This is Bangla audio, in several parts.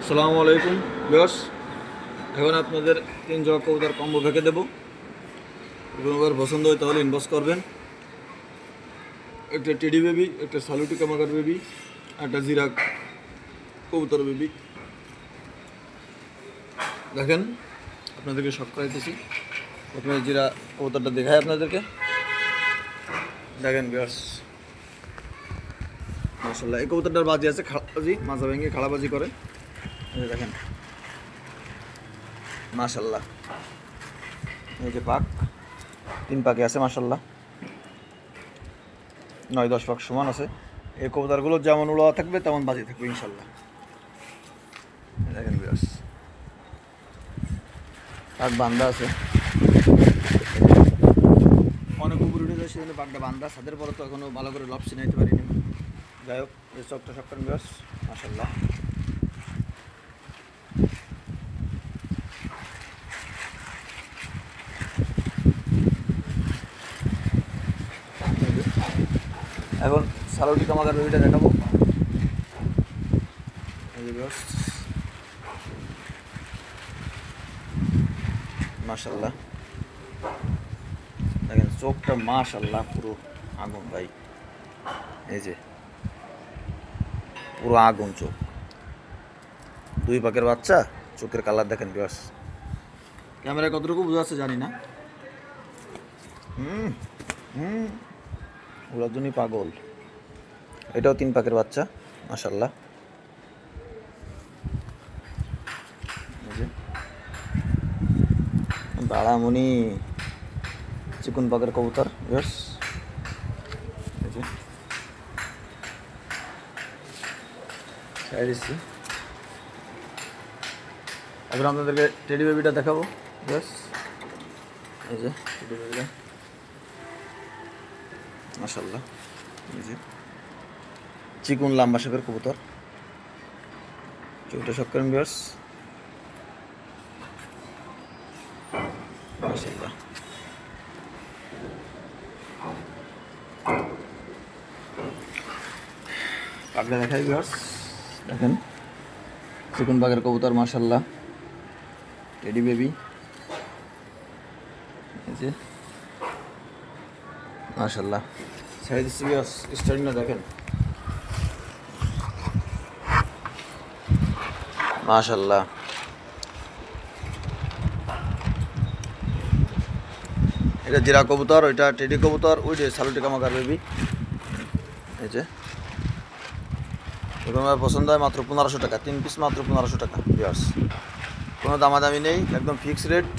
আসসালামু আলাইকুম ভিউয়ার্স। এখন আপনাদের 3 জোড়া কবুতর কম্বো ভেঙে দেবো। এবার পছন্দ হয় তাহলে ইনবক্স করবেন। একটা টেডি বেবি, একটা সালুটি কামাকার বেবি, একটা জিরা কবুতর বেবি। দেখেন আপনাদেরকে শখ করাইতেছি। প্রথমে জিরা কবুতরটা দেখাই আপনাদেরকে। দেখেন ভিউয়ার্স, মাশাআল্লাহ এই কবুতরটার বাজি আছে খাড়াবাজি, মাথা ভেঙে খাড়াবাজি করে। এই দেখেন মাশাআল্লাহ, এই যে পাক 3 পাকে আছে মাশাআল্লাহ, 9-10 পাক সমান আছে। এই কবুতরগুলো যেমন উড়া থাকবে তেমন বাজি থাকবে ইনশাল্লাহ। দেখেন ভিউয়ার্স, পাক বান্ধা আছে, অনেক উপরে উঠে যায় সেজন্য পাকটা বান্ধা। ছাদের পরে তো এখনো ভালো করে লপ চিনাইতে পারিনি। যাই হোক, এই চকটা সব করেন ভিউয়ার্স মাশাআল্লাহ। এখন সালোটি কামাকার বেবিটা দেখাবো। এই যে ভিউয়ার্স মাশাআল্লাহ, দেখেন চোখটা মাশাআল্লাহ পুরো আগুন ভাই। এই যে পুরো আগুন চোখ, 2 পাকের বাচ্চা, চোখের কালার দেখেন ভিউয়ার্স। ক্যামেরায় কতটুকু বোঝা যাচ্ছে জানি না। হুম হুম ওরা জন্যই পাগল। এটাও 3 পাকের বাচ্চা মাশাআল্লাহ। এই যে বাড়ামণি চিকুন পাকের কবুতর ভিউয়ার্স। এই যে দিচ্ছি। এখন আপনাদেরকে টেডি বেবিটা দেখাবো ভিউয়ার্স। এই যে টেডি বেবিটা মাশাআল্লাহ, এই যে চিকুন লাম্বা শেপের কবুতর, চোখটা শখ করেন ভিউয়ার্স মাশাআল্লাহ। পাগলা দেখাই ভিউয়ার্স, দেখেন চিকুন বাগের কবুতর মাশাআল্লাহ, টেডি বেবি। এই যে মাশাআল্লাহ ছেড়ে দিচ্ছি ভিউয়ার্স, স্টার্টিংটা দেখেন মাশাআল্লাহ। এটা জিরা কবুতর, ওইটা টেডি কবুতর, ওই যে সালুটি কামাকার বেবি। এই যে এরকম পছন্দ হয় মাত্র 1500 টাকা, 3 পিস মাত্র 1500 টাকা ভিউয়ার্স। কোনো দামাদামি নেই, একদম ফিক্সড রেট।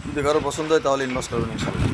যদি কারো পছন্দ হয় তাহলে ইনভেস্ট করবেন ইনশাল্লাহ।